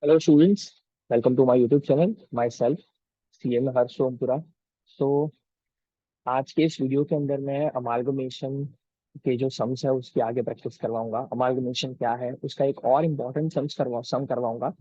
Hello students, welcome to my YouTube channel. Myself CM Harsh Sompura. So आज के इस video के अंदर मैं अमालगमेशन के जो सम्स है उसकी आगे प्रैक्टिस करवाऊंगा। अमालगमेशन क्या है उसका एक और इम्पोर्टेंट सम करवाऊंगा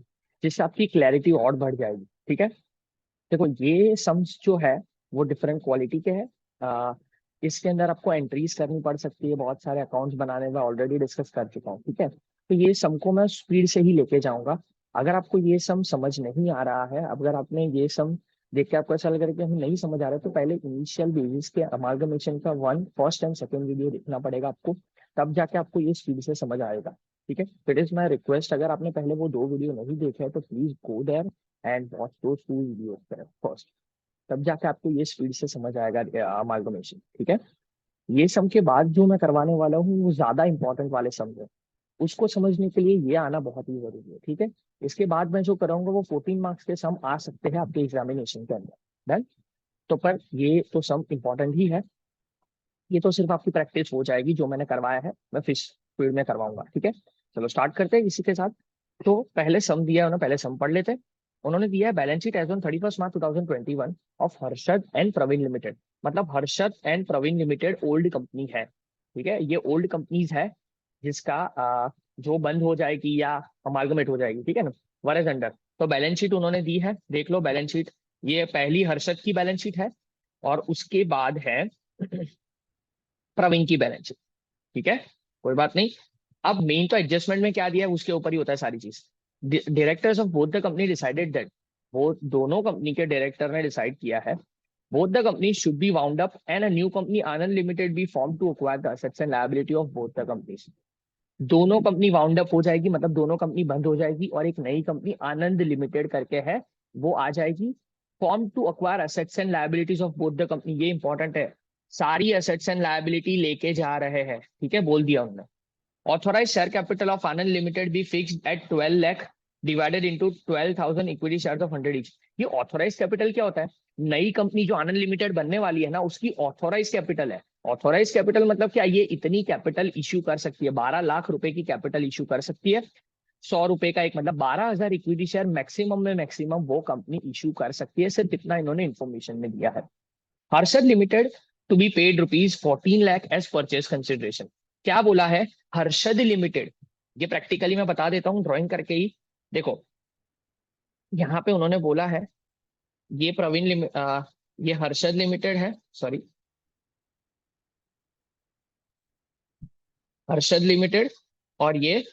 जिससे आपकी क्लैरिटी और बढ़ जाएगी। ठीक है, देखो ये सम्स जो है वो डिफरेंट क्वालिटी के हैं। इसके अंदर आपको एंट्रीज करनी पड़ सकती है, बहुत सारे अकाउंट्स बनाने में ऑलरेडी डिस्कस कर चुका हूँ। ठीक है, तो ये सम को मैं स्पीड से ही लेके जाऊंगा। अगर आपको ये सम समझ नहीं आ रहा है, अगर आपने ये सम देख के आपको ऐसा लग रहा है कि हमें नहीं समझ आ रहा है, तो पहले इनिशियल बेसिस के अमालगमेशन का फर्स्ट एंड सेकंड वीडियो देखना पड़ेगा आपको, तब जाके आपको ये स्पीड से समझ आएगा। ठीक है, इट इज माई रिक्वेस्ट, अगर आपने पहले वो दो वीडियो नहीं देखे हैं तो please go there and watch those two video first, तब जाके आपको ये स्पीड से समझ आएगा अमालगमेशन। ठीक है, ये सम के बाद जो मैं करवाने वाला हूँ वो ज्यादा इंपॉर्टेंट वाले सम है, उसको समझने के लिए ये आना बहुत ही जरूरी है। ठीक है, इसके बाद मैं जो कराऊंगा वो 14 मार्क्स के सम आ सकते हैं आपके एग्जामिनेशन के अंदर। डन। तो पर ये तो सम इंपॉर्टेंट ही है, ये तो सिर्फ आपकी प्रैक्टिस हो जाएगी, जो मैंने करवाया है मैं फिर स्पीड में करवाऊंगा। ठीक है, चलो स्टार्ट करते हैं इसी के साथ। तो पहले सम दिया है उन्होंने, पहले सम पढ़ लेते हैं। उन्होंने दिया है balance sheet as on 31 March 2021 of Harshad and Praveen limited. मतलब Harshad and Praveen limited old company है। ठीक है, ये ओल्ड कंपनीज है जिसका जो बंद हो जाएगी या अमालगमेट हो जाएगी। ठीक है ना, वर एज अंडर। तो बैलेंस शीट उन्होंने दी है, देख लो बैलेंस शीट। ये पहली हर्षद की बैलेंस शीट है और उसके बाद है प्रवीण की बैलेंस शीट। ठीक है, कोई बात नहीं। अब मेन तो एडजस्टमेंट में क्या दिया है उसके ऊपर ही होता है सारी चीज। Directors of both the company decided that, वो दोनों कंपनी के डायरेक्टर ने डिसाइड किया है, both the companies should be wound up and a new company Anand Limited be formed to acquire the assets and liability of both the companies। दोनों company wound up हो जाएगी, मतलब दोनों company बंद हो जाएगी और एक नई कंपनी आनंद लिमिटेड करके है वो आ जाएगी। Form to acquire assets and liabilities of both the company, ये इंपॉर्टेंट है। सारी असेट्स एंड लायबिलिटी लेके जा रहे हैं। ठीक है, बोल दिया उन्होंने। Authorise share capital of Anand limited be fixed at 12 lakh divided into 12,000 equity shares of 100 each. ये ऑथोराइज कैपिटल क्या होता है? नई कंपनी जो आनंद लिमिटेड बनने वाली है ना, उसकी ऑथोराइज कैपिटल है। ऑथोराइज कैपिटल मतलब क्या? ये इतनी कैपिटल इश्यू कर सकती है, 12 लाख रुपए की कैपिटल इश्यू कर सकती है। 100 रुपए का एक मतलब 12,000 इक्विटी शेयर मैक्सिमम में मैक्सिमम वो कंपनी इश्यू कर सकती है। सिर्फ इतना इन्होंने इन्फॉर्मेशन में दिया है। Harshad limited to be paid ₹14 lakh as purchase consideration. क्या बोला है? हर्षद लिमिटेड, ये प्रैक्टिकली मैं बता देता हूं ड्राइंग करके ही। देखो यहाँ पे उन्होंने बोला है, ये ये हर्षद लिमिटेड है, सॉरी हर्षद लिमिटेड, और ये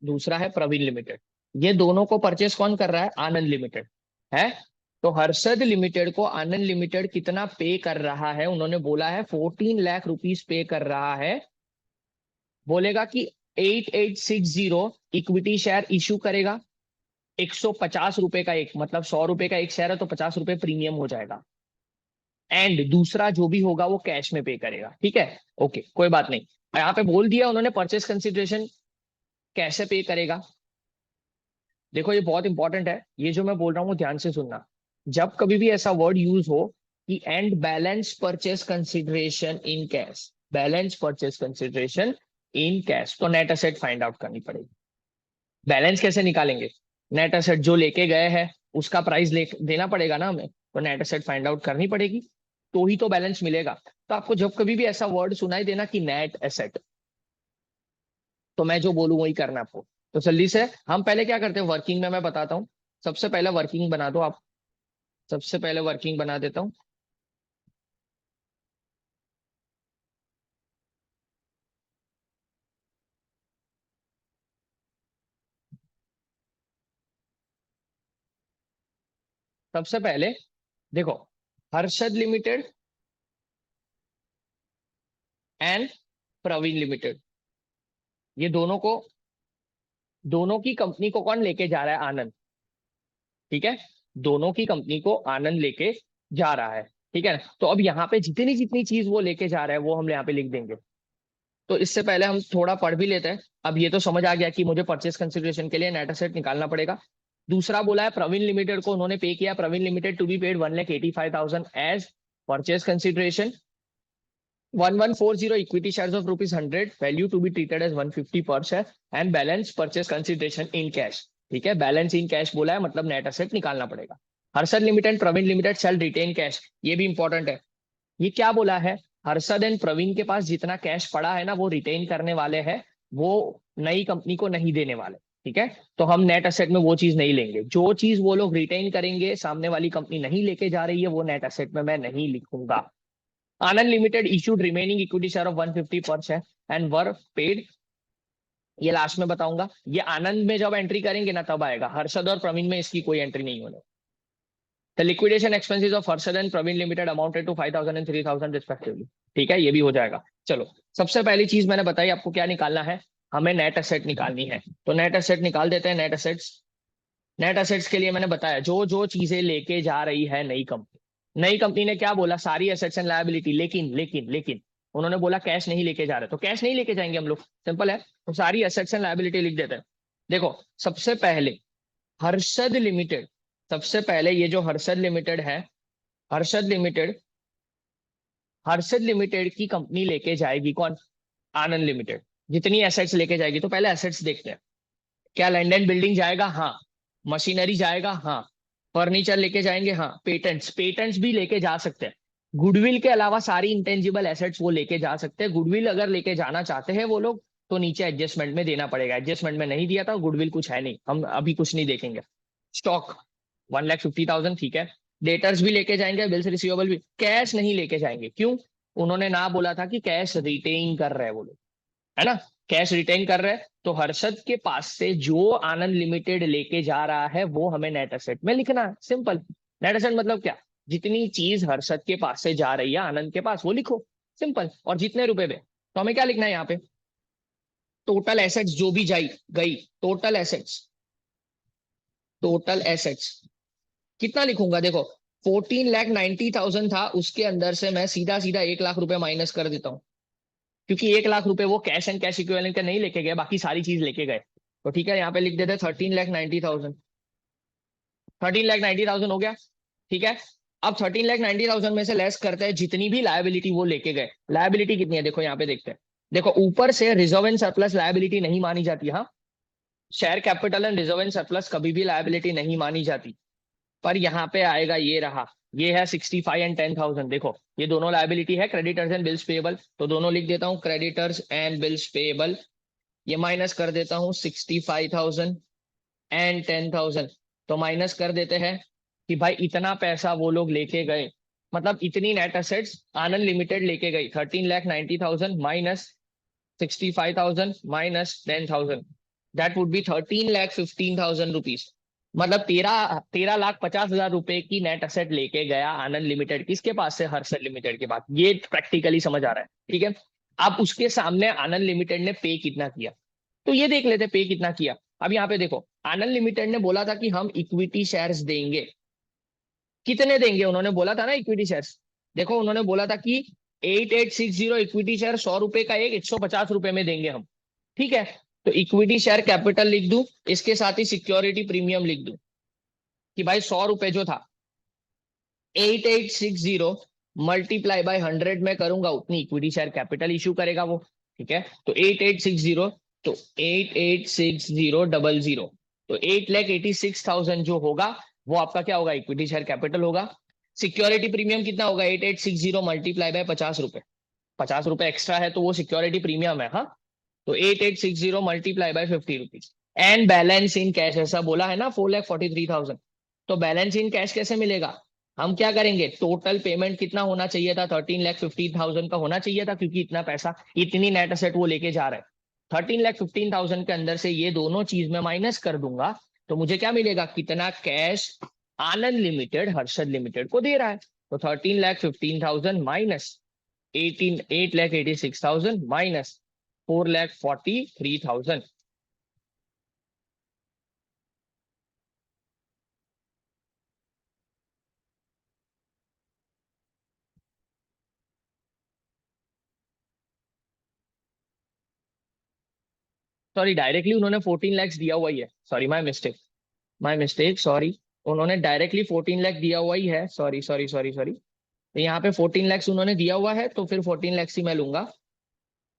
दूसरा है प्रवीण लिमिटेड। ये दोनों को परचेस कौन कर रहा है? आनंद लिमिटेड है। तो हर्षद लिमिटेड को आनंद लिमिटेड कितना पे कर रहा है? उन्होंने बोला है 14 लाख रुपीज पे कर रहा है। बोलेगा कि 8860 इक्विटी शेयर इश्यू करेगा। 150 रुपए का एक, मतलब 100 रुपए का एक शेयर है तो 50 रुपए प्रीमियम हो जाएगा। एंड दूसरा जो भी होगा वो कैश में पे करेगा। ठीक है, ओके कोई बात नहीं। यहाँ पे बोल दिया उन्होंने परचेस कंसिडरेशन कैसे पे करेगा। देखो ये बहुत इंपॉर्टेंट है, ये जो मैं बोल रहा हूँ वो ध्यान से सुनना। जब कभी भी ऐसा वर्ड यूज हो कि and balance purchase consideration in cash, balance purchase consideration in cash, तो नेट एसेट फाइंड आउट करनी पड़ेगी। बैलेंस कैसे निकालेंगे? नेट एसेट जो लेके गए हैं उसका प्राइस देना पड़ेगा ना हमें, तो नेट एसेट फाइंड आउट करनी पड़ेगी, तो ही तो बैलेंस मिलेगा। तो आपको जब कभी भी ऐसा वर्ड सुनाई देना कि नेट एसेट, तो मैं जो बोलूँ वही करना आपको। तो जल्दी से हम पहले क्या करते हैं वर्किंग में, मैं बताता हूँ। सबसे पहले वर्किंग बना दो आप, सबसे पहले वर्किंग बना देता हूँ। सबसे पहले देखो, Harshad limited and Praveen limited, ये दोनों की कंपनी को कौन लेके जा रहा है? आनंद। ठीक है, दोनों की कंपनी को आनंद लेके जा रहा है। ठीक है, तो अब यहाँ पे जितनी जितनी चीज वो लेके जा रहा है वो हम यहाँ पे लिख देंगे। तो इससे पहले हम थोड़ा पढ़ भी लेते हैं। अब ये तो समझ आ गया कि मुझे परचेस कंसिडरेशन के लिए नेट एसेट निकालना पड़ेगा। दूसरा बोला है प्रवीण लिमिटेड को उन्होंने पे किया, Praveen limited to be paid 1,85,000 as purchase consideration. 1140 equity shares of rupees 100 value to be treated as 150 per share and balance purchase consideration in cash। ठीक है, बैलेंस इन कैश बोला है मतलब नेट एसेट निकालना पड़ेगा। Harshad limited Praveen limited shall retain cash, ये भी important है। ये क्या बोला है, हर्षद एंड प्रवीण के पास जितना कैश पड़ा है ना वो रिटेन करने वाले हैं, वो नई कंपनी को नहीं देने वाले। ठीक है, तो हम नेट एसेट में वो चीज नहीं लेंगे। जो चीज वो लोग रिटेन करेंगे सामने वाली कंपनी नहीं लेके जा रही है वो नेट एसेट में मैं नहीं लिखूंगा। Anand limited issued remaining equity share of 150% and were paid, ये लास्ट में बताऊंगा। ये आनंद में जब एंट्री करेंगे ना तब आएगा, हर्षद और प्रवीण में इसकी कोई एंट्री नहीं होने। The liquidation expenses of Harshad and Praveen Limited amounted to 5,000 and 3,000 respectively। ठीक है, ये भी हो जाएगा। चलो, सबसे पहली चीज मैंने बताई आपको क्या निकालना है, हमें नेट एसेट निकालनी है। तो नेट एसेट निकाल देते हैं। नेट एसेट्स, नेट एसेट्स के लिए मैंने बताया जो जो चीजें लेके जा रही है नई कंपनी। नई कंपनी ने क्या बोला, सारी एसेट्स एंड लायबिलिटी, लेकिन लेकिन लेकिन उन्होंने बोला कैश नहीं लेके जा रहे, तो कैश नहीं लेके जाएंगे हम लोग, सिंपल है। तो सारी एसेट्स एंड लायबिलिटी लिख देते हैं। देखो, सबसे पहले हर्षद लिमिटेड, सबसे पहले ये जो हर्षद लिमिटेड है, हर्षद लिमिटेड, हर्षद लिमिटेड की कंपनी लेके जाएगी कौन, आनंद लिमिटेड। जितनी एसेट्स लेके जाएगी, तो पहले एसेट्स देखते हैं। क्या लैंड एंड बिल्डिंग जाएगा, हाँ। मशीनरी जाएगा, हाँ। फर्नीचर लेके जाएंगे, हाँ। पेटेंट्स, पेटेंट्स भी लेके जा सकते हैं। गुडविल के अलावा सारी इंटेंजिबल एसेट्स वो लेके जा सकते हैं। गुडविल अगर लेके जाना चाहते हैं वो लोग, तो नीचे एडजस्टमेंट में देना पड़ेगा। एडजस्टमेंट में नहीं दिया था, गुडविल कुछ है नहीं, हम अभी कुछ नहीं देखेंगे। स्टॉक 1,50,000, ठीक है। डेटर्स भी लेके जाएंगे, बिल्स रिसीवेबल भी। कैश नहीं लेके जाएंगे, क्यों, उन्होंने ना बोला था कि कैश रिटेन कर रहे हैं वो लोग, है ना। कैश रिटेन कर रहे हैं, तो हर्षद के पास से जो आनंद लिमिटेड लेके जा रहा है वो हमें नेट एसेट में लिखना है, सिंपल। नेट एसेट मतलब क्या, जितनी चीज हर्षद के पास से जा रही है आनंद के पास वो लिखो, सिंपल। और जितने रुपए में, तो हमें क्या लिखना है यहाँ पे, टोटल एसेट्स जो भी जाई गई, टोटल एसेट्स, टोटल एसेट्स कितना लिखूंगा, देखो 14,90,000 था, उसके अंदर से मैं सीधा सीधा 1,00,000 रुपए माइनस कर देता हूँ, क्योंकि 1,00,000 रुपए वो कैश एंड कैश इक्विवेलेंट का नहीं लेके गए, बाकी सारी चीज लेके गए। तो ठीक है, यहाँ पे लिख देते 13,90,000। 13,90,000 हो गया, ठीक है। अब 13,90,000 में से लेस करते हैं जितनी भी लायबिलिटी वो लेके गए। लायबिलिटी कितनी है, देखो यहाँ पे देखते हैं। देखो, ऊपर से रिजर्व एंड सरप्लस लायबिलिटी नहीं मानी जाती, हाँ। Share capital and reserve and surplus कभी भी लायबिलिटी नहीं मानी जाती। पर यहाँ पे आएगा, ये रहा, ये है 65 एंड 10,000। देखो, ये दोनों लायबिलिटी है, क्रेडिटर्स एंड बिल्स पेएबल, तो दोनों लिख देता हूँ, क्रेडिटर्स एंड बिल्स पेएबल। ये माइनस कर देता हूँ 65,000 एंड 10,000, तो माइनस कर देते हैं कि भाई इतना पैसा वो लोग लेके गए, मतलब इतनी नेट एसेट्स आनंद लिमिटेड लेके गई। 13,90,000 minus 65,000 minus 10,000, that would be 13,15,000 rupees. मतलब 13,50,000 रुपए की नेट एसेट लेके गया आनंद लिमिटेड, किसके पास से, हर्षद लिमिटेड के पास। ये प्रैक्टिकली समझ आ रहा है, ठीक है। अब उसके सामने आनंद लिमिटेड ने पे कितना किया, तो ये देख लेते पे कितना किया। अब यहाँ पे देखो, आनंद लिमिटेड ने बोला था कि हम इक्विटी शेयर्स देंगे। कितने देंगे, उन्होंने बोला था ना इक्विटी शेयर्स। देखो, उन्होंने बोला था कि 8860 इक्विटी शेयर 100 रुपए का एक, 150 रुपए में देंगे हम, ठीक है। तो इक्विटी शेयर कैपिटल लिख दूं, इसके साथ ही सिक्योरिटी प्रीमियम लिख दूं कि भाई 100 रुपए जो था, 8860 मल्टीप्लाई बाय 100 में करूंगा, उतनी इक्विटी शेयर कैपिटल इशू करेगा वो, ठीक है। तो 8860, तो 886000, तो 8,86,000 जो होगा वो आपका क्या होगा, इक्विटी शेयर कैपिटल होगा। सिक्योरिटी प्रीमियम कितना होगा, 8860 मल्टीप्लाई बाय 50 रुपए, 50 रुपए एक्स्ट्रा है तो वो सिक्योरिटी प्रीमियम है, हाँ। तो 8860 multiply by 50 rupees. And balance in cash, ऐसा बोला है ना, 4,43,000। तो बैलेंस इन कैश कैसे मिलेगा, हम क्या करेंगे, टोटल पेमेंट कितना होना चाहिए था, 13,50,000 का होना चाहिए था, क्योंकि इतना पैसा, इतनी नेट एसेट वो लेके जा रहे हैं। 13,15,000 के अंदर से ये दोनों चीज में माइनस कर दूंगा, तो मुझे क्या मिलेगा, कितना कैश आनंद लिमिटेड हर्षद लिमिटेड को दे रहा है। तो 13,15,000 माइनस 8,86,000 माइनस 4,43,000। सॉरी, डायरेक्टली उन्होंने 14 लाख दिया हुआ ही है, sorry my mistake, my mistake, sorry. उन्होंने डायरेक्टली 14 लाख दिया हुआ ही है, सॉरी सॉरी सॉरी सॉरी। तो यहाँ पे 14 लाख उन्होंने दिया हुआ है, तो फिर 14 लाख ही मैं लूंगा।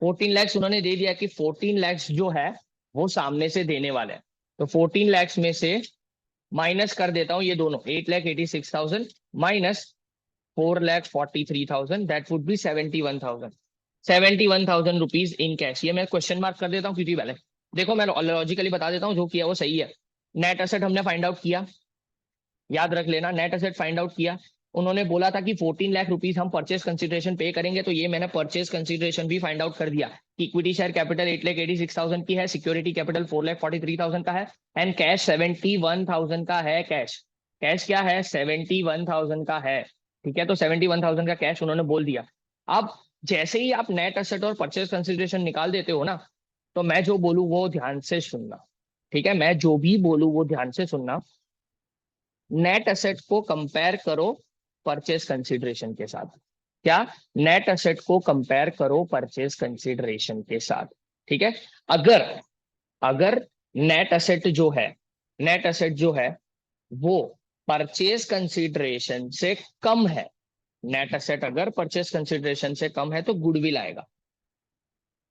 14 लाख उन्होंने दे दिया कि 14 लाख जो है वो सामने से देने वाले हैं। तो 14 lakhs में से माइनस कर देता हूं ये दोनों, 8,86,000 minus 4,43,000, that would be 71,000 rupees in cash. ये मैं क्वेश्चन मार्क कर देता हूँ क्योंकि पहले देखो मैं लॉजिकली बता देता हूँ, जो किया वो सही है। नेट एसेट हमने फाइंड आउट किया, याद रख लेना, नेट एसेट फाइंड आउट किया। उन्होंने बोला था कि 14 लाख रुपीज हम परचेज कंसिडरेशन पे करेंगे, तो ये मैंने परचेज कंसिडरेशन भी फाइंड आउट कर दिया। इक्विटी शेयर कैपिटल 8,86,000 की है, सिक्योरिटी कैपिटल 4,43,000 का है, एंड कैश 71,000 का है। कैश कैश क्या है, 71,000 का है। ठीक है, तो 71,000 का कैश उन्होंने बोल दिया। अब जैसे ही आप नेट एसेट और परचेज कंसिडरेशन निकाल देते हो ना, तो मैं जो बोलूं वो ध्यान से सुनना। ठीक है, मैं जो भी बोलूं वो ध्यान से सुनना। नेट एसेट को कंपेयर करो परचेज कंसिडरेशन के साथ। क्या? नेट एसेट को कंपेयर करो परचेज कंसिडरेशन के साथ। ठीक है, अगर अगर नेट एसेट जो है, नेट एसेट जो है वो परचेज कंसिडरेशन से कम है, नेट एसेट अगर परचेज कंसिडरेशन से कम है तो गुडविल आएगा।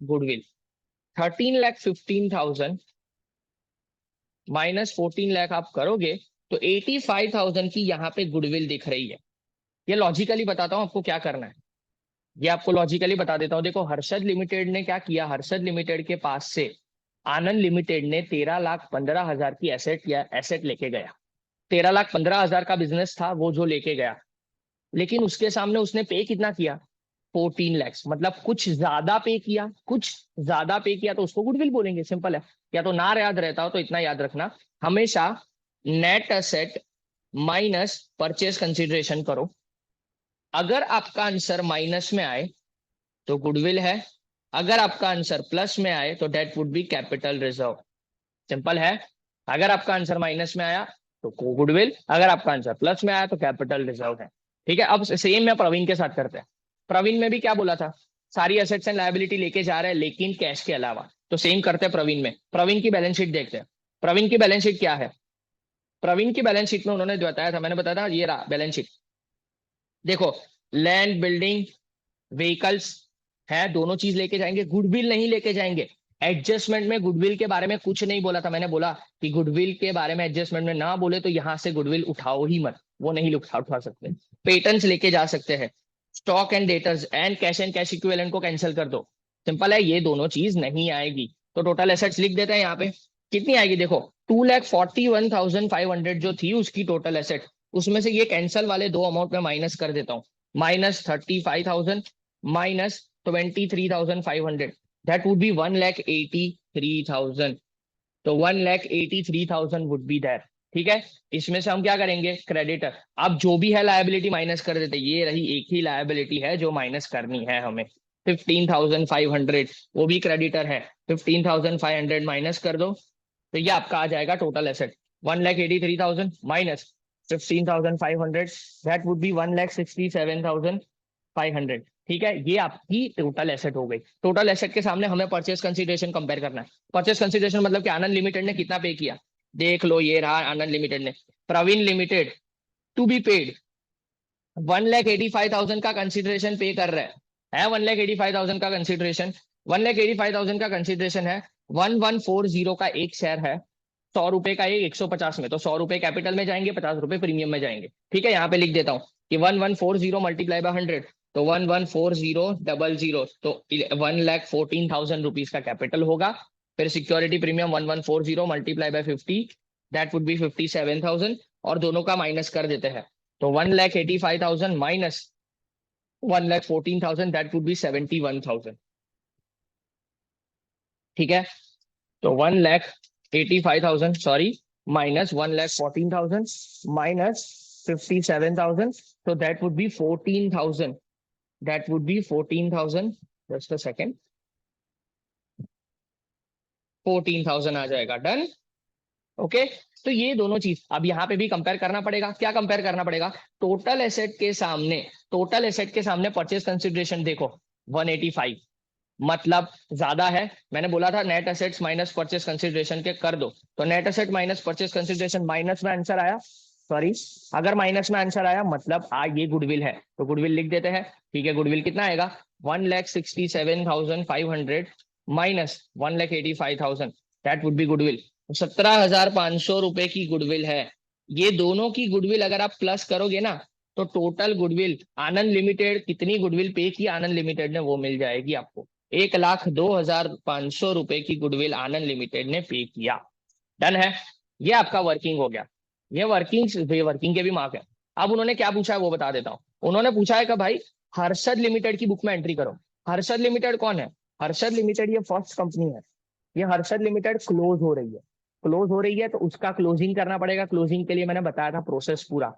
गुडविल 13,15,000 माइनस 14 लाख आप करोगे तो 85,000 की यहाँ पे गुडविल दिख रही है। ये लॉजिकली बताता हूं आपको क्या करना है, ये आपको लॉजिकली बता देता हूं। देखो हर्षद लिमिटेड ने क्या किया, हर्षद लिमिटेड के पास से आनंद लिमिटेड ने 13,15,000 की एसेट लेके गया। 13,15,000 का बिजनेस था वो जो लेके गया, लेकिन उसके सामने उसने पे कितना किया, 14 लैक्स, मतलब कुछ ज्यादा पे किया, कुछ ज्यादा पे किया तो उसको गुडविल बोलेंगे, सिंपल है। या तो ना याद रहता हो तो इतना याद रखना, हमेशा net asset minus purchase consideration करो। अगर आपका आंसर माइनस में आए तो गुडविल है, अगर आपका आंसर प्लस में आए तो that would be capital reserve. Simple है, अगर आपका आंसर माइनस में आया तो गुडविल, अगर आपका आंसर प्लस में आया तो कैपिटल रिजर्व है। ठीक है, अब सेम में प्रवीण के साथ करते हैं। प्रवीण में भी क्या बोला था, सारी एसेट्स एंड लायबिलिटी लेके जा रहे हैं लेकिन कैश के अलावा, तो सेम करते हैं प्रवीण में। प्रवीण की बैलेंस शीट देखते हैं। प्रवीण की बैलेंस शीट क्या है, प्रवीण की बैलेंस शीट में उन्होंने जो बताया था, मैंने बताया था, ये रहा बैलेंस शीट। देखो लैंड बिल्डिंग व्हीकल्स है, दोनों चीज लेके जाएंगे, गुडविल नहीं लेके जाएंगे। एडजस्टमेंट में गुडविल के बारे में कुछ नहीं बोला था, मैंने बोला कि गुडविल के बारे में एडजस्टमेंट में ना बोले तो यहां से गुडविल उठाओ ही मत, वो नहीं उठा सकते। पेटेंट्स लेके जा सकते हैं, stock and debtors and cash equivalent को कैंसिल कर दो। सिंपल है, ये दोनों चीज नहीं आएगी। तो टोटल एसेट्स लिख देते हैं यहाँ पे, कितनी आएगी देखो, 2,41,500 जो थी उसकी टोटल एसेट, उसमें से ये कैंसल वाले दो अमाउंट में माइनस कर देता हूँ, minus 35,000 minus 23,500, that would be 1,83,000। तो 1,83,000 वुड बी दैट। ठीक है, इसमें से हम क्या करेंगे, क्रेडिटर। अब जो भी है लायबिलिटी माइनस कर देते, ये रही एक ही लायबिलिटी है जो माइनस करनी है हमें, 15,500, वो भी क्रेडिटर है। 15,500 माइनस कर दो तो ये आपका आ जाएगा total asset, 1,83,000 minus 15,500, that would be 1,67,500। ठीक है, ये आपकी टोटल एसेट हो गई। टोटल एसेट के सामने हमें परचेज कंसीडरेशन कंपेयर करना है। परचेज कंसीडरेशन मतलब कि आनंद लिमिटेड ने कितना पे किया, देख लो ये रहा आनंद लिमिटेड ने। Praveen limited to be paid 1,85,000 का कंसीडरेशन पे कर रहा है 1,85,000 का कंसीडरेशन, 1,85,000 का कंसीडरेशन है। 1,140 का एक शेयर है, 100 रुपए का एक, 150 में, तो 100 रुपए कैपिटल में जाएंगे, 50 रुपए प्रीमियम में जाएंगे। ठीक है, यहाँ पे लिख देता हूँ कि 1,140 मल्टीप्लाई बाय 100, तो 1,140,00, तो 1,14,000 रुपीज का कैपिटल होगा। फिर security premium 1,140 multiply by 50, that would be 57,000, और दोनों का माइनस कर देते हैं, तो 1,85,000 माइनस 1,14,000, दैट वुड बी 71,000। ठीक है, तो 1,85,000 sorry minus 1,14,000 minus 57,000, so that would be 14,000, that would be 14,000, just a second, 14,000 आ जाएगा, डन। ओके, तो ये दोनों चीज अब यहाँ पे भी कंपेयर करना पड़ेगा। क्या कंपेयर करना पड़ेगा, टोटल एसेट के सामने, टोटल एसेट के सामने परचेज कंसिडरेशन देखो 185, मतलब ज्यादा है। मैंने बोला था net assets minus purchase consideration के कर दो, तो net asset minus purchase consideration minus में आंसर आया, सॉरी अगर माइनस में आंसर आया मतलब ये गुडविल है, तो गुडविल लिख देते हैं। ठीक है, गुडविल कितना आएगा, 1,67,500 minus 1,85,000, that would be goodwill. 17,500 रुपए की गुडविल है। ये दोनों की गुडविल अगर आप प्लस करोगे ना, तो टोटल गुडविल आनंद लिमिटेड कितनी गुडविल पे की आनंद लिमिटेड ने, वो मिल जाएगी आपको। 1,02,500 रुपए की गुडविल आनंद लिमिटेड ने पे किया। डन है। ये आपका वर्किंग हो गया। ये वर्किंग के भी मार्क है। अब उन्होंने क्या पूछा है वो बता देता हूँ। उन्होंने पूछा है कि भाई हर्षद लिमिटेड की बुक में एंट्री करो। हर्षद लिमिटेड कौन है? हर्षद लिमिटेड ये फर्स्ट कंपनी है। ये हर्षद लिमिटेड क्लोज हो रही है। क्लोज हो रही है तो उसका क्लोजिंग करना पड़ेगा। क्लोजिंग के लिए मैंने बताया था प्रोसेस पूरा।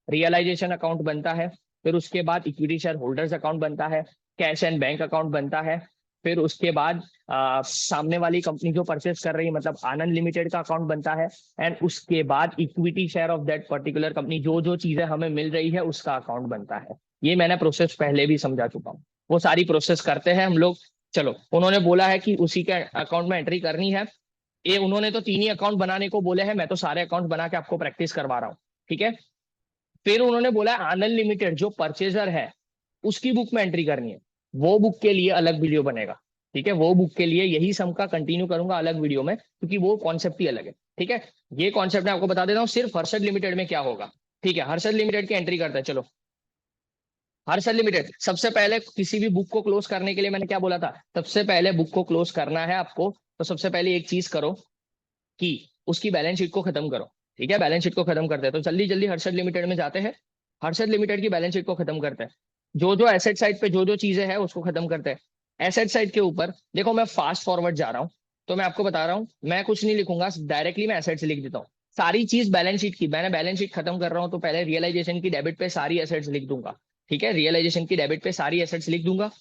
रियलाइजेशन अकाउंट बनता है, फिर उसके बाद इक्विटी शेयर होल्डर्स अकाउंट बनता है, कैश एंड बैंक अकाउंट बनता है, फिर उसके बाद सामने वाली कंपनी जो परचेस कर रही है मतलब आनंद लिमिटेड का अकाउंट बनता है, एंड उसके बाद equity share of that particular company जो जो चीजें हमें मिल रही है उसका अकाउंट बनता है। ये मैंने प्रोसेस पहले भी समझा चुका हूँ। वो सारी प्रोसेस करते हैं हम लोग। चलो, उन्होंने बोला है कि उसी के अकाउंट में एंट्री करनी है। ये उन्होंने तो 3 ही अकाउंट बनाने को बोले हैं, मैं तो सारे अकाउंट बना के आपको प्रैक्टिस करवा रहा हूँ। ठीक है। फिर उन्होंने बोला है आनंद लिमिटेड जो परचेजर है उसकी बुक में एंट्री करनी है। वो बुक के लिए अलग वीडियो बनेगा। ठीक है, वो बुक के लिए यही सम का कंटिन्यू करूंगा अलग वीडियो में, क्योंकि वो कॉन्सेप्ट ही अलग है। ठीक है। ये कॉन्सेप्ट मैं आपको बता देता हूँ सिर्फ हर्षद लिमिटेड में क्या होगा। ठीक है, हर्षद लिमिटेड की एंट्री करते हैं। चलो, हर्षद लिमिटेड सबसे पहले किसी भी बुक को क्लोज करने के लिए मैंने क्या बोला था, सबसे पहले बुक को क्लोज करना है आपको, तो सबसे पहले एक चीज करो कि उसकी बैलेंस शीट को खत्म करो। ठीक है, बैलेंस शीट को खत्म करते हैं तो जल्दी जल्दी हर्षद लिमिटेड में जाते हैं। हर्षद लिमिटेड की बैलेंस शीट को खत्म करते हैं। जो जो एसेट साइड पे जो जो चीजें हैं उसको खत्म करते हैं। एसेट साइड के ऊपर देखो, मैं फास्ट फॉरवर्ड जा रहा हूँ, तो मैं आपको बता रहा हूँ, मैं कुछ नहीं लिखूंगा, डायरेक्टली मैं एसेट्स लिख देता हूँ। सारी चीज बैलेंस शीट की, मैंने बैलेंस शीट खत्म कर रहा हूँ तो पहले रियलाइजेशन की डेबिट पे सारी एसेट्स लिख दूंगा। ठीक है, रियलाइजेशन की डेबिट पे सारी एसेट्स लिख दूंगा।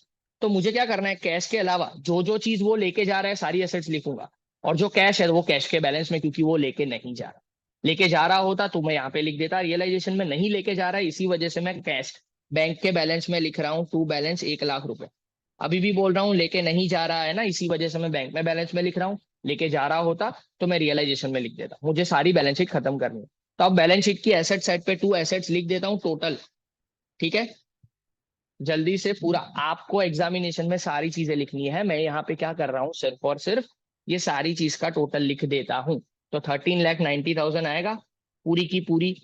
तो मुझे क्या करना है, कैश के अलावा जो जो चीज वो लेके जा रहा है सारी एसेट्स लिखूंगा। और जो कैश है वो कैश के बैलेंस में, क्योंकि वो लेके नहीं जा रहा। लेके जा रहा होता तो मैं यहाँ पे लिख देता, रियलाइजेशन में नहीं लेके जा रहा है इसी वजह से मैं कैश बैंक के बैलेंस में लिख रहा हूँ, टू बैलेंस 1,00,000 रुपए। अभी भी बोल रहा हूँ लेके नहीं जा रहा है ना, इसी वजह से मैं बैंक में बैलेंस में लिख रहा हूँ। लेके जा रहा होता तो मैं रियलाइजेशन में लिख देता। मुझे सारी बैलेंस शीट खत्म करनी है। तो अब बैलेंस शीट की एसेट साइड पे टू एसेट्स लिख देता हूँ टोटल। ठीक है, जल्दी से पूरा आपको एग्जामिनेशन में सारी चीजें लिखनी है। मैं यहाँ पे क्या कर रहा हूँ, सिर्फ और सिर्फ ये सारी चीज का टोटल लिख देता हूँ। तो 13,90,000 आएगा पूरी की पूरी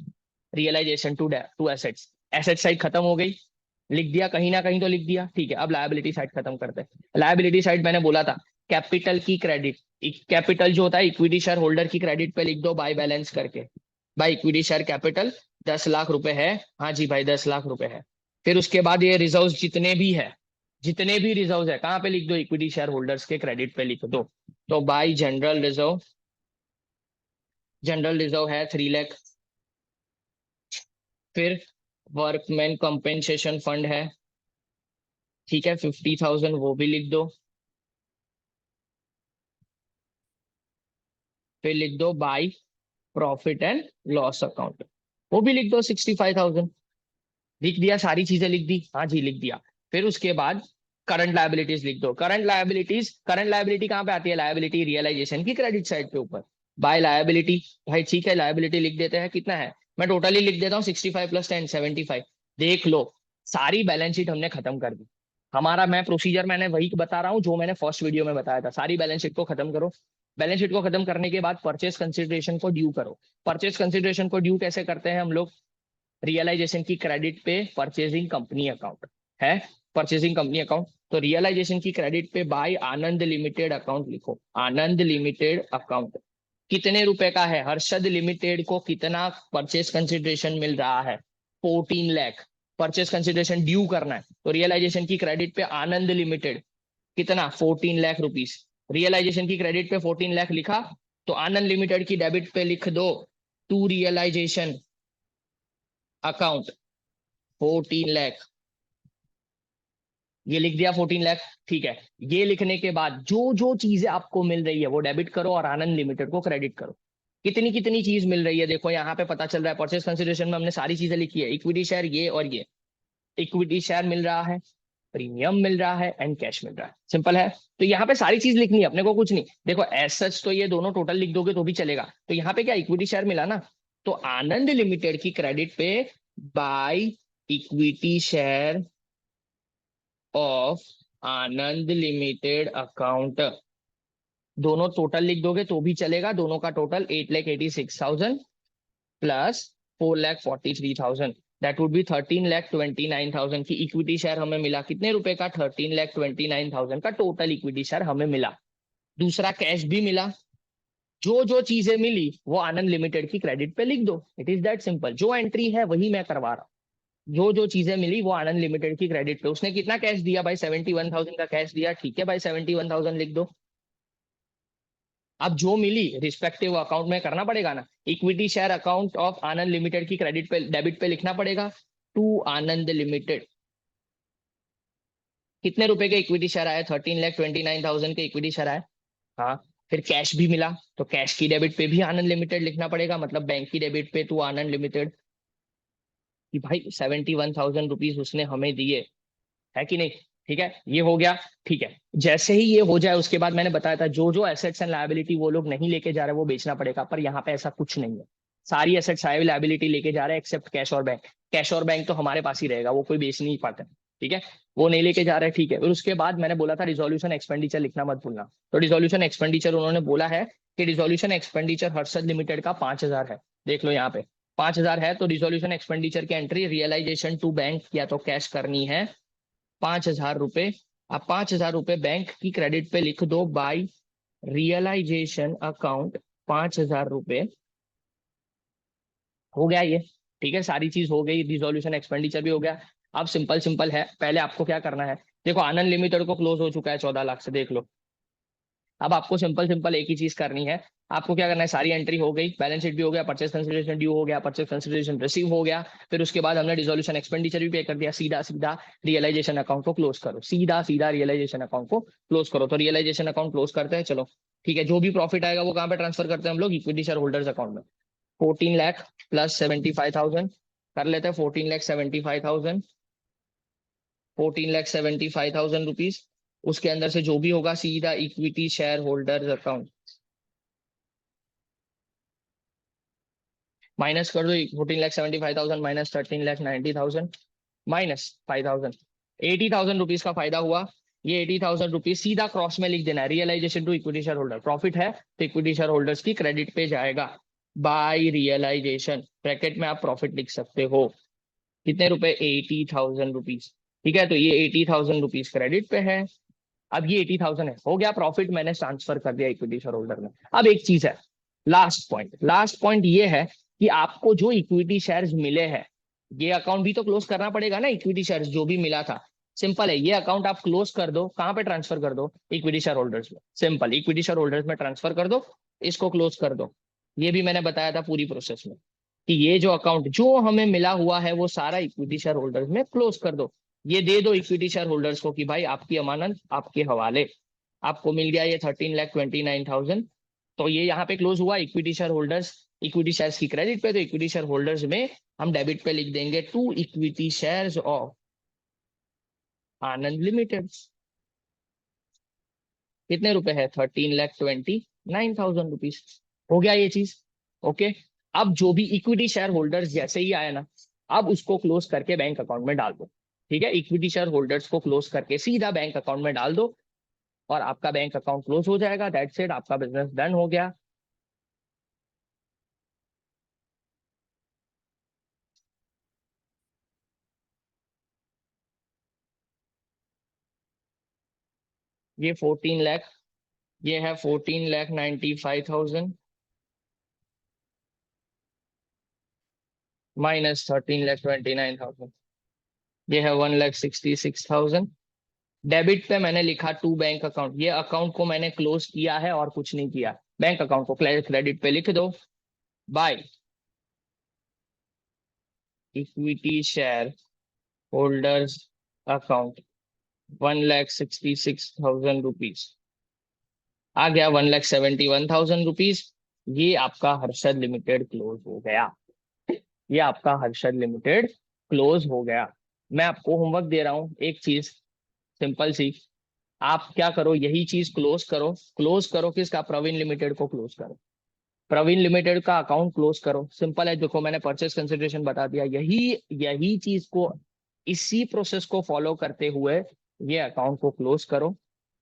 realisation to to assets. Asset side खत्म हो गई, लिख दिया कहीं ना कहीं तो लिख दिया। ठीक है, अब लायबिलिटी साइड खत्म करते हैं। लायबिलिटी साइड मैंने बोला था कैपिटल की क्रेडिट, कैपिटल जो होता है इक्विटी शेयर होल्डर की क्रेडिट पे लिख दो बाय बैलेंस करके। भाई इक्विटी शेयर कैपिटल 10,00,000 रुपए है। हाँ जी भाई, 10,00,000 रुपए है। फिर उसके बाद ये रिजर्व जितने भी है, जितने भी रिजर्व है कहाँ पे लिख दो, इक्विटी शेयर होल्डर्स के क्रेडिट पे लिख दो। तो by general reserve, general reserve है 3,00,000। फिर वर्कमैन कंपेंसेशन फंड है, ठीक है, 50,000 वो भी लिख दो। फिर लिख दो by profit and loss account, वो भी लिख दो 65,000। लिख दिया, सारी चीजें लिख दी, हाँ जी लिख दिया। फिर उसके बाद करंट लायबिलिटीज लिख दो। करंट लायबिलिटीज, करंट लायबिलिटी कहाँ पे आती है, लायबिलिटी रियलाइजेशन की क्रेडिट साइड के ऊपर। बाय लायबिलिटी, भाई ठीक है लायबिलिटी लिख देते हैं, कितना है, मैं टोटली लिख देता हूँ 65 प्लस 10 75। देख लो, सारी बैलेंस शीट हमने खत्म कर दी। हमारा मैं प्रोसीजर मैंने वही बता रहा हूँ जो मैंने फर्स्ट वीडियो में बताया था। सारी बैलेंस शीट को खत्म करो। बैलेंस शीट को खत्म करने के बाद परचेस कंसिडरेशन को ड्यू करो। परचेस कंसिडरेशन को ड्यू कैसे करते हैं हम लोग, रियलाइजेशन की क्रेडिट पे परचेजिंग कंपनी अकाउंट है, परचेजिंग कंपनी अकाउंट। तो रियलाइजेशन की क्रेडिट पे बाय आनंद लिमिटेड अकाउंट लिखो। आनंद लिमिटेड अकाउंट कितने रुपए का है, हर्षद लिमिटेड को कितना परचेज कंसिडरेशन मिल रहा है, 14,00,000 परचेज कंसिडरेशन ड्यू करना है। तो रियलाइजेशन की क्रेडिट पे आनंद लिमिटेड कितना, 14,00,000 रुपीज। रियलाइजेशन की क्रेडिट पे 14,00,000 लिखा, तो आनंद लिमिटेड की डेबिट पे लिख दो टू रियलाइजेशन अकाउंट 14,00,000। ये लिख दिया 14,00,000। ठीक है, ये लिखने के बाद जो जो चीजें आपको मिल रही है वो डेबिट करो और आनंद लिमिटेड को क्रेडिट करो। कितनी कितनी चीज मिल रही है देखो यहाँ पे पता चल रहा है। परचेस कंसिडरेशन में हमने सारी चीजें लिखी है, इक्विटी शेयर ये और ये। इक्विटी शेयर मिल रहा है, प्रीमियम मिल रहा है एंड कैश मिल रहा है, सिंपल है। तो यहाँ पे सारी चीज लिखनी है अपने को, कुछ नहीं। देखो एज सच तो ये दोनों टोटल लिख दोगे तो भी चलेगा। तो यहाँ पे क्या इक्विटी शेयर मिला ना, तो आनंद लिमिटेड की क्रेडिट पे bye equity share of Anand limited account, दोनों टोटल लिख दोगे तो भी चलेगा, दोनों का total 8,86,000 plus 4,43,000, that would be 13,29,000 की इक्विटी शेयर हमें मिला। कितने रुपए का? 13,29,000 का टोटल इक्विटी शेयर हमें मिला। दूसरा कैश भी मिला। जो जो चीजें मिली वो आनंद लिमिटेड की क्रेडिट पे लिख दो, इट इज दैट सिंपल। जो एंट्री है वही मैं करवा रहा हूँ। जो जो चीजें मिली वो आनंद लिमिटेड की क्रेडिट पे। उसने कितना कैश दिया भाई? 71,000 का कैश दिया, ठीक है भाई 71,000 लिख दो। अब जो मिली रिस्पेक्टिव अकाउंट में करना पड़ेगा ना, equity share account of Anand limited की क्रेडिट पे डेबिट पे लिखना पड़ेगा, टू आनंद लिमिटेड। कितने रुपए के इक्विटी शेयर आए? 13,29,000 के इक्विटी शेयर आए। हाँ, फिर कैश भी मिला तो कैश की डेबिट पे भी आनंद लिमिटेड लिखना पड़ेगा, मतलब बैंक की डेबिट पे टू आनंद लिमिटेड कि भाई 71,000 रुपीज उसने हमें दिए, है कि नहीं? ठीक है, ये हो गया। ठीक है, जैसे ही ये हो जाए उसके बाद मैंने बताया था जो जो एसेट्स एंड लायबिलिटी वो लोग नहीं लेके जा रहे वो बेचना पड़ेगा, पर यहाँ पे ऐसा कुछ नहीं है। सारी एसेट्स सारी लायबिलिटी लेके जा रहे हैं एक्सेप्ट कैश और बैंक। कैश और बैंक तो हमारे पास ही रहेगा, वो कोई बेच नहीं पाते। ठीक है, वो नहीं लेके जा रहे, ठीक है। फिर उसके बाद मैंने बोला था रिजोल्यूशन एक्सपेंडिचर लिखना मत भूलना। तो रिजोल्यूशन एक्सपेंडिचर उन्होंने बोला है कि रिजोल्यूशन एक्सपेंडिचर हर्षद लिमिटेड का 5,000 है। देख लो यहाँ पे 5,000 है, तो रिजोल्यूशन एक्सपेंडिचर की एंट्री रियलाइजेशन टू बैंक या तो कैश करनी है 5,000 रुपए। अब 5,000 रुपए बैंक की क्रेडिट पे लिख दो बाय रियलाइजेशन अकाउंट 5,000 रुपए। हो गया ये, ठीक है, सारी चीज हो गई, रिजोल्यूशन एक्सपेंडिचर भी हो गया। अब सिंपल सिंपल है, पहले आपको क्या करना है, देखो आनंद लिमिटेड को क्लोज हो चुका है 14 लाख से, देख लो। अब आपको सिंपल सिंपल एक ही चीज करनी है, आपको क्या करना है, सारी एंट्री हो गई, बैलेंस शीट भी हो गया, परचेस कंसिडरेशन ड्यू हो गया, परचेस कंसिडरेशन रिसीव हो गया, फिर उसके बाद हमने रिजोल्यूशन एक्सपेंडिचर भी पे कर दिया, सीधा सीधा रियलाइजेशन अकाउंट को क्लोज करो, सीधा सीधा रियलाइजेशन अकाउंट को क्लोज करो। तो रियलाइजेशन अकाउंट क्लोज करते हैं, चलो ठीक है। जो भी प्रॉफिट आएगा वो कहाँ पे ट्रांसफर करते हैं हम लोग? इक्विटी शेयर होल्डर्स अकाउंट में। 14 लाख प्लस 75,000 कर लेते हैं, 14,75,000, 14,75,000 रुपीज। उसके अंदर से जो भी होगा सीधा equity share holders account minus कर दो। 14,75,000 माइनस 13,90,000 माइनस 5,000, 80,000 रुपीज का फायदा हुआ। ये 80,000 रुपीज सीधा क्रॉस में लिख देना है, realisation to equity share holder. Profit है तो इक्विटी शेयर होल्डर्स की क्रेडिट पे जाएगा बाय रियलाइजेशन, ब्रैकेट में आप प्रॉफिट लिख सकते हो। कितने रुपए? 80,000 रुपीज। ठीक है, तो ये 80,000 रुपीज क्रेडिट पे है। अब ये 80,000 है, हो गया प्रॉफिट, मैंने ट्रांसफर कर दिया इक्विटी शेयर होल्डर में। अब एक चीज है, लास्ट पॉइंट ये है कि आपको जो इक्विटी शेयर्स मिले हैं ये अकाउंट भी तो क्लोज करना पड़ेगा ना। इक्विटी शेयर्स जो भी मिला था, सिंपल है, ये अकाउंट आप क्लोज कर दो, कहां पे ट्रांसफर कर दो? इक्विटी शेयर होल्डर्स में। सिंपल, इक्विटी शेयर होल्डर्स में ट्रांसफर कर दो, इसको क्लोज कर दो। ये भी मैंने बताया था पूरी प्रोसेस में कि ये जो अकाउंट जो हमें मिला हुआ है वो सारा इक्विटी शेयर होल्डर्स में क्लोज कर दो। ये दे दो इक्विटी शेयर होल्डर्स को कि भाई आपकी अमानत आपके हवाले, आपको मिल गया ये 13,29,000। तो ये यहाँ पे क्लोज हुआ, equity share holders, equity shares की क्रेडिट पे, तो इक्विटी शेयर होल्डर्स में हम डेबिट पे लिख देंगे to equity shares of Anand limited. कितने रुपए है? 13,29,000 रुपीज। हो गया ये चीज, ओके। अब जो भी इक्विटी शेयर होल्डर्स जैसे ही आया ना, अब उसको क्लोज करके बैंक अकाउंट में डाल दो। ठीक है, इक्विटी शेयर होल्डर्स को क्लोज करके सीधा बैंक अकाउंट में डाल दो और आपका बैंक अकाउंट क्लोज हो जाएगा। दैट्स इट, आपका बिजनेस डन हो गया। ये 14 लाख, ये है 14,95,000 माइनस 13,29,000, ये है 1,66,000। डेबिट पे मैंने लिखा टू बैंक अकाउंट, ये अकाउंट को मैंने क्लोज किया है और कुछ नहीं किया। बैंक अकाउंट को क्रेडिट पे लिख दो by equity share holders account 1,66,000 rupees. आ गया 1,71,000 रुपीज। ये आपका हर्षद लिमिटेड क्लोज हो गया। ये आपका हर्षद लिमिटेड क्लोज हो गया। मैं आपको होमवर्क दे रहा हूं एक चीज सिंपल सी, आप क्या करो, यही चीज क्लोज करो। क्लोज करो किसका? प्रवीण लिमिटेड को क्लोज करो। प्रवीण लिमिटेड का अकाउंट क्लोज करो, सिंपल है। देखो मैंने परचेस कंसिडरेशन बता दिया, यही यही चीज को, इसी प्रोसेस को फॉलो करते हुए ये अकाउंट को क्लोज करो।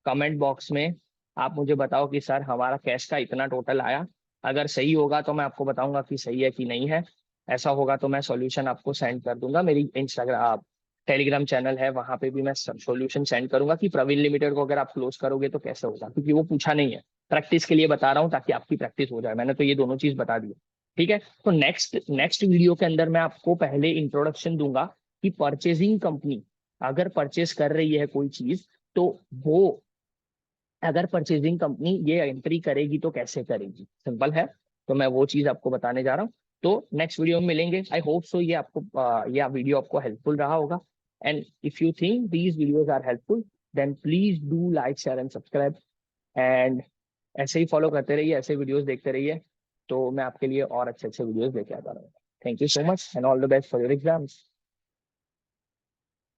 कमेंट बॉक्स में आप मुझे बताओ कि सर हमारा कैश का इतना टोटल आया, अगर सही होगा तो मैं आपको बताऊंगा कि सही है कि नहीं है। ऐसा होगा तो मैं सॉल्यूशन आपको सेंड कर दूंगा, मेरी इंस्टाग्राम टेलीग्राम चैनल है, वहां पे भी मैं सॉल्यूशन सेंड करूंगा कि प्रवीण लिमिटेड को अगर आप क्लोज करोगे तो कैसे होगा, क्योंकि वो पूछा नहीं है। प्रैक्टिस के लिए बता रहा हूँ ताकि आपकी प्रैक्टिस हो जाए, मैंने तो ये दोनों चीज बता दी। ठीक है, तो नेक्स्ट नेक्स्ट वीडियो के अंदर मैं आपको पहले इंट्रोडक्शन दूंगा कि परचेजिंग कंपनी अगर परचेज कर रही है कोई चीज, तो वो अगर परचेजिंग कंपनी ये एंट्री करेगी तो कैसे करेगी, सिंपल है। तो मैं वो चीज आपको बताने जा रहा हूँ। तो नेक्स्ट वीडियो में मिलेंगे। आई होप सो ये आपको ये वीडियो आपको हेल्पफुल रहा होगा। And if you think these videos are helpful, then please do like share and subscribe. And ऐसे ही फॉलो करते रहिए, ऐसे वीडियोस देखते रहिए, तो मैं आपके लिए और अच्छे अच्छे वीडियोस लेके आता रहूंगा। Thank you so much and all the best for your exams.